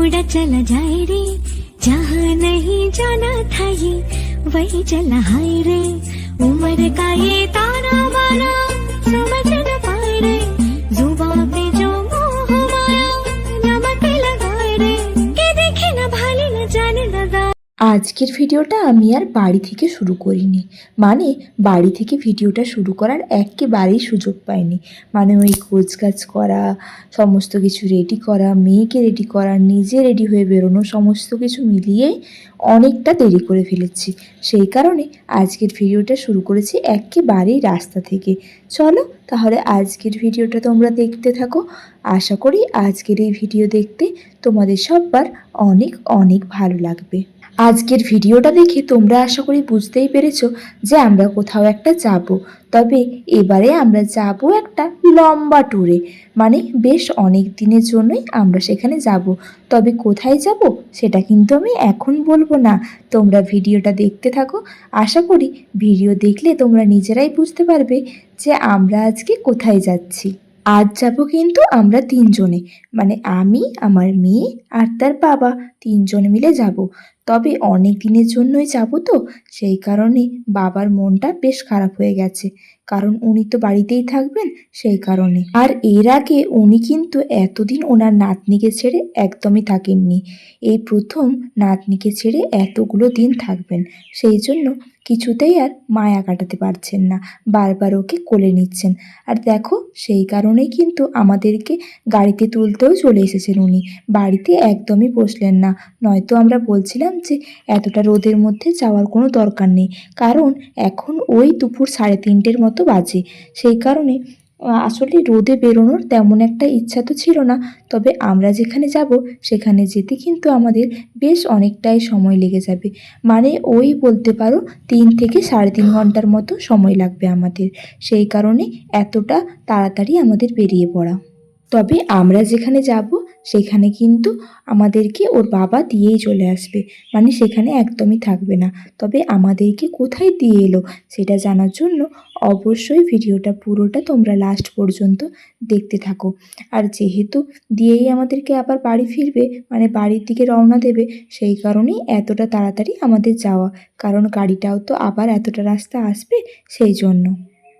उड़ा चला जाए रे, जहाँ नहीं जाना था ये वही चला हाय रे। उम्र का ये ताना बाना समझ न पाए रे, जुबां पे जो मोह माया नमक लगाए रे, के देखे न भाली न जाने न दाए। আজকের ভিডিওটা আমি আর বাড়ি থেকে শুরু করিনি, মানে বাড়ি থেকে ভিডিওটা শুরু করার একেবারেই সুযোগ পাইনি। মানে ওই গোছগাছ করা, সমস্ত কিছু রেডি করা, মেয়েকে রেডি করা, নিজে রেডি হয়ে বেরোনো, সমস্ত কিছু মিলিয়ে অনেকটা দেরি করে ফেলেছি। সেই কারণে আজকের ভিডিওটা শুরু করেছি একেবারেই রাস্তা থেকে। চলো তাহলে আজকের ভিডিওটা তোমরা দেখতে থাকো। আশা করি আজকের এই ভিডিও দেখতে তোমাদের সবার অনেক অনেক ভালো লাগবে। আজকের ভিডিওটা দেখে তোমরা আশা করি বুঝতেই পেরেছো যে আমরা কোথাও একটা যাব। তবে এবারে আমরা যাব একটা লম্বা ট্যুরে, মানে বেশ অনেক দিনের জন্যই আমরা সেখানে যাব। তবে কোথায় যাব সেটা কিন্তু আমি এখন বলবো না, তোমরা ভিডিওটা দেখতে থাকো। আশা করি ভিডিও দেখলে তোমরা নিজেরাই বুঝতে পারবে যে আমরা আজকে কোথায় যাচ্ছি। আজ যাব কিন্তু আমরা তিনজনে, মানে আমি, আমার মেয়ে আর তার বাবা, তিনজন মিলে যাব। তবে অনেক দিনের জন্যই যাব তো, সেই কারণে বাবার মনটা বেশ খারাপ হয়ে গেছে, কারণ উনি তো বাড়িতেই থাকবেন সেই কারণে। আর এর আগে উনি কিন্তু এতদিন ওনার নাতনিকে ছেড়ে একদমই থাকেননি, এই প্রথম নাতনিকে ছেড়ে এতগুলো দিন থাকবেন। সেই জন্য কিছুতেই আর মায়া কাটাতে পারছেন না, বারবার ওকে কোলে নিচ্ছেন। আর দেখো সেই কারণেই কিন্তু আমাদেরকে গাড়িতে তুলতেও চলে এসেছেন উনি, বাড়িতে একদমই বসলেন না। নয়তো আমরা বলছিলাম যে এতটা রোদের মধ্যে যাওয়ার কোনো দরকার নেই, কারণ এখন ওই দুপুর 3:30 মতো বাজে। সেই কারণে আসলে রোদে বেরোনোর তেমন একটা ইচ্ছা তো ছিল না। তবে আমরা যেখানে যাব সেখানে যেতে কিন্তু আমাদের বেশ অনেকটাই সময় লেগে যাবে, মানে ওই বলতে পারো 3 থেকে 3.5 ঘন্টার মতো সময় লাগবে আমাদের। সেই কারণে এতটা তাড়াতাড়ি আমাদের বেরিয়ে পড়া। তবে আমরা যেখানে যাব সেখানে কিন্তু আমাদেরকে ওর বাবা দিয়েই চলে আসবে, মানে সেখানে একদমই থাকবে না। তবে আমাদেরকে কোথায় দিয়ে এলো সেটা জানার জন্য অবশ্যই ভিডিওটা পুরোটা তোমরা লাস্ট পর্যন্ত দেখতে থাকো। আর যেহেতু দিয়েই আমাদেরকে আবার বাড়ি ফিরবে, মানে বাড়ির দিকে রওনা দেবে, সেই কারণেই এতটা তাড়াতাড়ি আমাদের যাওয়া, কারণ গাড়িটাও তো আবার এতটা রাস্তা আসবে সেই জন্য।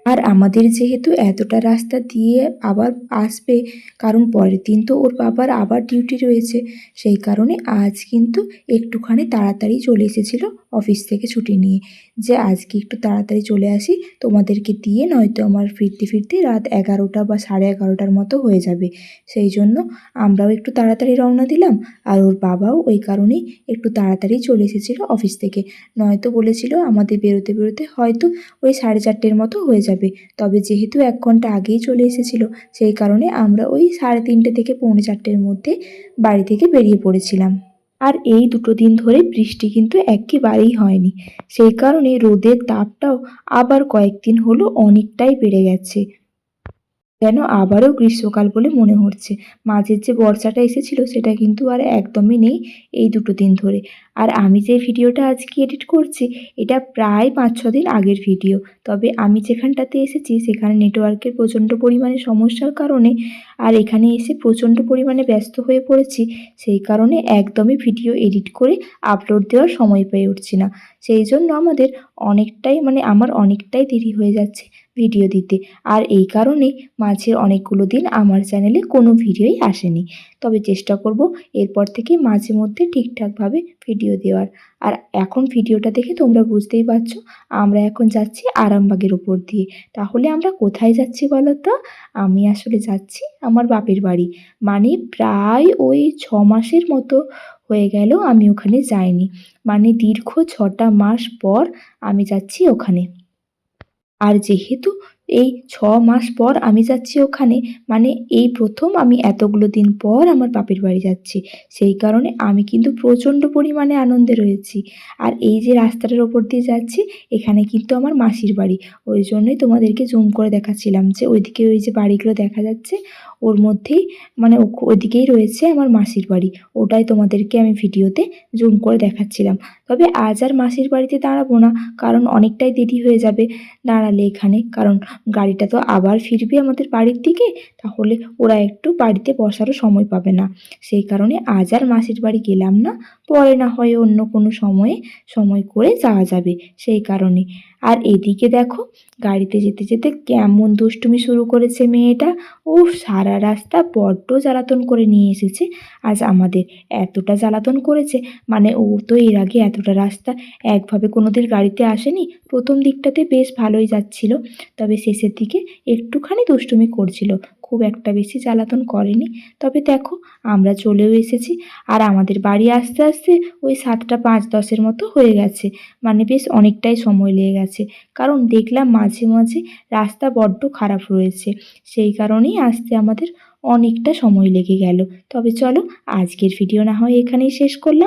আর আমাদের যেহেতু এতটা রাস্তা দিয়ে আবার আসবে, কারণ পরের দিন তো ওর বাবার আবার ডিউটি রয়েছে, সেই কারণে আজ কিন্তু একটুখানি তাড়াতাড়ি চলে এসেছিল অফিস থেকে ছুটি নিয়ে, যে আজকে একটু তাড়াতাড়ি চলে আসি তোমাদেরকে দিয়ে, নয়তো আমার ফিরতে ফিরতে রাত 11টা বা 11:30টার মতো হয়ে যাবে। সেই জন্য আমরাও একটু তাড়াতাড়ি রওনা দিলাম, আর ওর বাবাও ওই কারণেই একটু তাড়াতাড়ি চলে এসেছিলো অফিস থেকে। নয়তো বলেছিল আমাদের বেরোতে বেরোতে হয়তো ওই 4:30 মতো হয়ে যাবে। তবে যেহেতু 1 ঘন্টা আগেই চলে এসেছিল, সেই কারণে আমরা ওই 3:30 থেকে 3:45-এর মধ্যে বাড়ি থেকে বেরিয়ে পড়েছিলাম। আর এই 2 দিন ধরে বৃষ্টি কিন্তু একেবারেই হয়নি, সেই কারণে রোদের তাপটাও আবার কয়েকদিন হলো অনেকটাই বেড়ে গেছে, যেন আবারও গ্রীষ্মকাল বলে মনে হচ্ছে। মাঝের যে বর্ষাটা এসেছিল সেটা কিন্তু আর একদমই নেই এই 2 দিন ধরে। আর আমি যে ভিডিওটা আজকে এডিট করছি এটা প্রায় 5-6 দিন আগের ভিডিও। তবে আমি যেখানটাতে এসেছি সেখানে নেটওয়ার্কের প্রচণ্ড পরিমাণে সমস্যার কারণে আর এখানে এসে প্রচণ্ড পরিমাণে ব্যস্ত হয়ে পড়েছি, সেই কারণে একদমই ভিডিও এডিট করে আপলোড দেওয়ার সময় পেয়ে উঠছি না। সেই জন্য আমাদের অনেকটাই, মানে আমার অনেকটাই দেরি হয়ে যাচ্ছে ভিডিও দিতে। আর এই কারণেই মাঝে অনেকগুলো দিন আমার চ্যানেলে কোনো ভিডিওই আসেনি। তবে চেষ্টা করব এরপর থেকে মাঝে মধ্যে ঠিকঠাকভাবে ভিডিও দেওয়ার। আর এখন ভিডিওটা দেখে তোমরা বুঝতেই পারছো আমরা এখন যাচ্ছি আরামবাগের উপর দিয়ে। তাহলে আমরা কোথায় যাচ্ছি বলো তো? আমি আসলে যাচ্ছি আমার বাপের বাড়ি, মানে প্রায় ওই 6 মাসের মতো হয়ে গেল আমি ওখানে যাইনি, মানে দীর্ঘ 6টা মাস পর আমি যাচ্ছি ওখানে। আর যেহেতু এই 6 মাস পর আমি যাচ্ছি ওখানে, মানে এই প্রথম আমি এতগুলো দিন পর আমার বাপের বাড়ি যাচ্ছি, সেই কারণে আমি কিন্তু প্রচণ্ড পরিমাণে আনন্দে রয়েছি। আর এই যে রাস্তাটার ওপর দিয়ে যাচ্ছি এখানে কিন্তু আমার মাসির বাড়ি, ওই জন্যই তোমাদেরকে জুম করে দেখাচ্ছিলাম যে ওইদিকে ওই যে বাড়িগুলো দেখা যাচ্ছে ওর মধ্যেই মানে ওদিকেই রয়েছে আমার মাসির বাড়ি। ওটাই তোমাদেরকে আমি ভিডিওতে জুম করে দেখাচ্ছিলাম। তবে আজ আর মাসির বাড়িতে দাঁড়াবো না, কারণ অনেকটাই দেরি হয়ে যাবে দাঁড়ালে এখানে, কারণ গাড়িটা তো আবার ফিরবে আমাদের বাড়ির দিকে, তাহলে ওরা একটু বাড়িতে বসারও সময় পাবে না। সেই কারণে আজ আর মাসির বাড়ি গেলাম না, পরে না হয় অন্য কোনো সময়ে সময় করে যাওয়া যাবে সেই কারণে। আর এদিকে দেখো গাড়িতে যেতে যেতে কেমন দুষ্টুমি শুরু করেছে মেয়েটা। ও সারা রাস্তা বড্ড জ্বালাতন করে নিয়ে এসেছে আজ আমাদের, এতটা জ্বালাতন করেছে মানে ও তো এর আগে এতটা রাস্তা একভাবে কোনোদিন গাড়িতে আসেনি। প্রথম দিকটাতে বেশ ভালোই যাচ্ছিল, তবে শেষের দিকে একটুখানি দুষ্টুমি করছিল, খুব একটা বেশি জ্বালাতন করেনি। তবে দেখো আমরা চলেও এসেছি, আর আমাদের বাড়ি আসতে আসতে ওই 7টা 5-10 মতো হয়ে গেছে, মানে বেশ অনেকটাই সময় লেগে গেছে, কারণ দেখলাম মাঝে মাঝে রাস্তা বড্ড খারাপ রয়েছে, সেই কারণেই আসতে আমাদের অনেকটা সময় লেগে গেল। তবে চলো আজকের ভিডিও না হয় এখানেই শেষ করলাম।